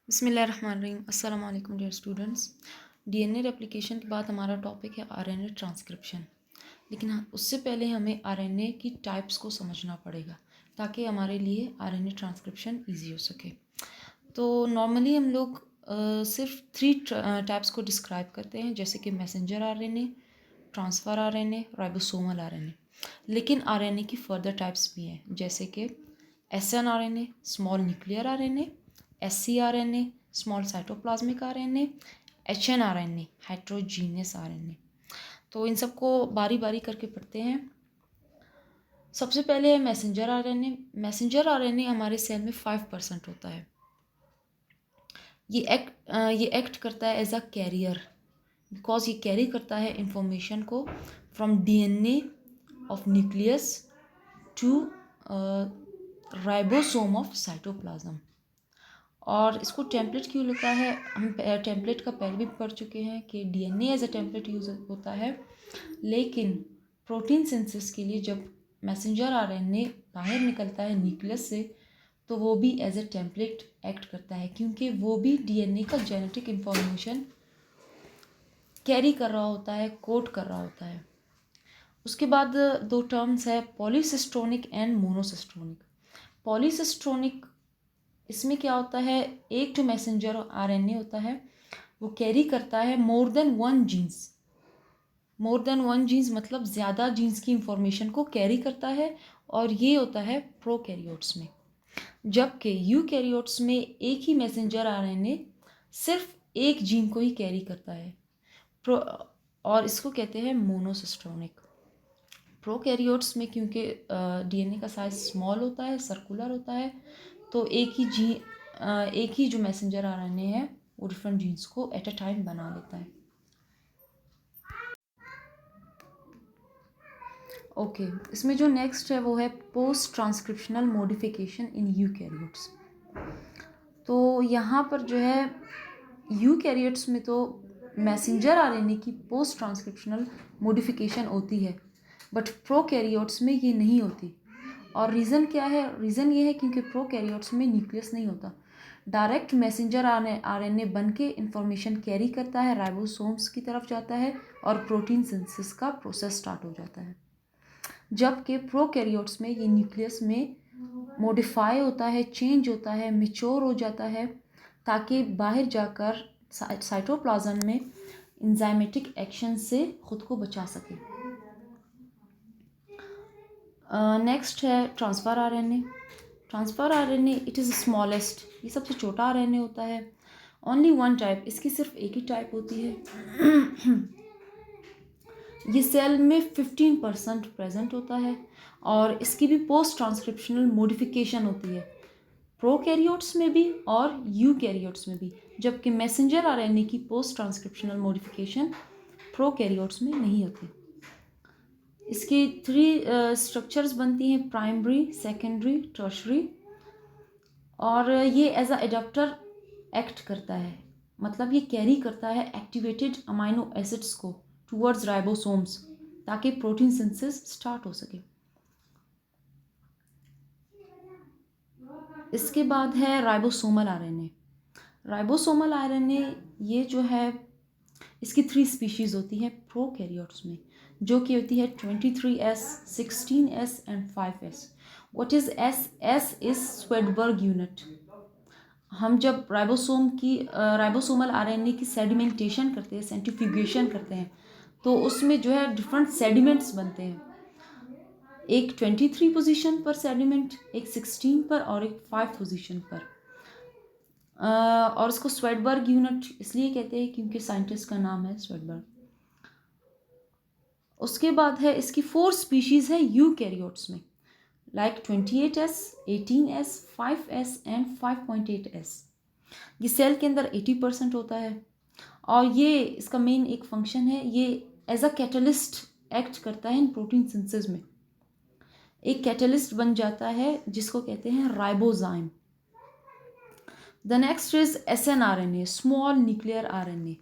बिस्मिल्लाहिर्रहमानिर्रहीम। अस्सलाम वालेकुम डियर स्टूडेंट्स। डीएनए रेप्लिकेशन के बाद हमारा टॉपिक है आरएनए ट्रांसक्रिप्शन। लेकिन उससे पहले हमें आरएनए की टाइप्स को समझना पड़ेगा ताकि हमारे लिए आरएनए ट्रांसक्रिप्शन इजी हो सके। तो नॉर्मली हम लोग सिर्फ 3 टाइप्स को डिस्क्राइब करते हैं, जैसे कि messenger RNA, transfer RNA, ribosomal RNA. लेकिन आरएनए की फर्दर टाइप्स भी हैं, जैसे कि SN RNA, small nuclear RNA, SCRNA, small cytoplasmic RNA, HNRNA, heterogeneous RNA. तो इन सबको बारी बारी करके पढ़ते हैं। सबसे पहले है मैसेंजर आरएनए। मैसेंजर आरएनए हमारे सेल में 5% होता है। ये एक्ट करता है एज अ कैरियर, बिकॉज ये कैरी करता है इंफॉर्मेशन को from DNA of nucleus to ribosome of cytoplasm. और इसको टेम्पलेट क्यों लिखा है, हम टेम्पलेट का पहले भी पढ़ चुके हैं कि DNA as a template use होता है, लेकिन प्रोटीन सिंथेसिस के लिए जब मैसेंजर आरएनए बाहर निकलता है न्यूक्लियस से, तो वो भी एज अ टेम्पलेट एक्ट करता है, क्योंकि वो भी डीएनए का जेनेटिक इंफॉर्मेशन कैरी कर रहा होता है, कोड कर रहा होता है। उसके बाद 2 टर्म्स है, पॉलीसिस्टोनिक एंड मोनोसिस्टोनिक। पॉलीसिस्टोनिक, इसमें क्या होता है, एक जो मैसेंजर आरएनए होता है वो कैरी करता है more than one genes. More than one genes मतलब ज़्यादा जीन्स की इंफॉर्मेशन को कैरी करता है, और ये होता है प्रोकैरियोट्स में। जबकि यूकैरियोट्स में एक ही मैसेंजर आरएनए सिर्फ एक जीन को ही कैरी करता है, और इसको कहते हैं मोनोसिस्टोनिक। प्रोकैरियोट्स में क्योंकि डीएनए का साइज स्मॉल होता है, सर्कुलर होता है, तो एक ही जो मैसेंजर आरएनए है वो डिफरेंट जीन्स को एट अ टाइम बना लेता है। ओके, इसमें जो नेक्स्ट है वो है post transcriptional modification in eukaryotes. तो यहाँ पर जो है यूकैरियोट्स में तो मैसेंजर आरएनए की पोस्ट ट्रांसक्रिप्शनल मॉडिफिकेशन होती है, बट प्रोकैरियोट्स में ये नहीं होती। और रीज़न क्या है? रीज़न ये है क्योंकि प्रोकैरियोट्स में न्यूक्लियस नहीं होता। डायरेक्ट मैसेंजर आरएनए बन के इंफॉर्मेशन कैरी करता है, राइबोसोम्स की तरफ जाता है और प्रोटीन सिंथेसिस का प्रोसेस स्टार्ट हो जाता है। जबकि प्रोकैरियोट्स में ये न्यूक्लियस में मॉडिफाई होता है, चेंज होता है, मैच्योर हो जाता है, ताकि बाहर जाकर साइटोप्लाज्म में इंजाइमेटिक एक्शन से खुद को बचा सके। नेक्स्ट है transfer RNA. Transfer RNA it is smallest, ये सबसे छोटा आरएनए होता है। ओनली वन टाइप, इसकी सिर्फ एक ही टाइप होती है। ये सेल में 15% प्रेजेंट होता है, और इसकी भी पोस्ट ट्रांसक्रिप्शनल मॉडिफिकेशन होती है, प्रोकैरियोट्स में भी और यूकैरियोट्स में भी। जबकि मैसेंजर आरएनए की पोस्ट ट्रांसक्रिप्शनल मॉडिफिकेशन प्रोकैरियोट्स में नहीं होती। इसकी 3 स्ट्रक्चर्स बनती हैं, प्राइमरी, सेकेंडरी, टर्शरी। और ये एज अ एडाप्टर एक्ट करता है, मतलब ये कैरी करता है एक्टिवेटेड अमाइनो एसिड्स को टूवर्ड्स राइबोसोम्स, ताकि प्रोटीन सिंथेसिस स्टार्ट हो सके। इसके बाद है राइबोसोमल आरएनए। राइबोसोमल आरएनए ये जो है, इसकी 3 स्पीशीज़ होती हैं प्रोकैरियोट्स में, जो कि होती है 23S, 16S and 5S। What is S? S is Svedberg unit. हम जब राइबोसोमल आरएनए की सेडिमेंटेशन करते हैं, सेंट्रीफ्यूगेशन करते हैं, तो उसमें जो है डिफरेंट सेडिमेंट्स बनते हैं। एक 23 पोजीशन पर सेडिमेंट, एक 16 पर और एक 5 पोजीशन पर। और इसको स्वेडबर्ग यूनिट इसलिए कहते हैं क्योंकि साइंटिस्ट का नाम है स्वेडबर्ग। उसके बाद है इसकी 4 स्पीशीज़ है यूकैरियोट्स में, like 28S, 18S, 5S and 5.8S। ये सेल के अंदर 80% होता है, और ये इसका मेन एक फंक्शन है, ये एज अ कैटलिस्ट एक्ट करता है इन प्रोटीन सिंथेसिस में। एक कैटलिस्ट बन जाता है जिसको कहते हैं ribozyme. The next is SNRNA, small nuclear RNA.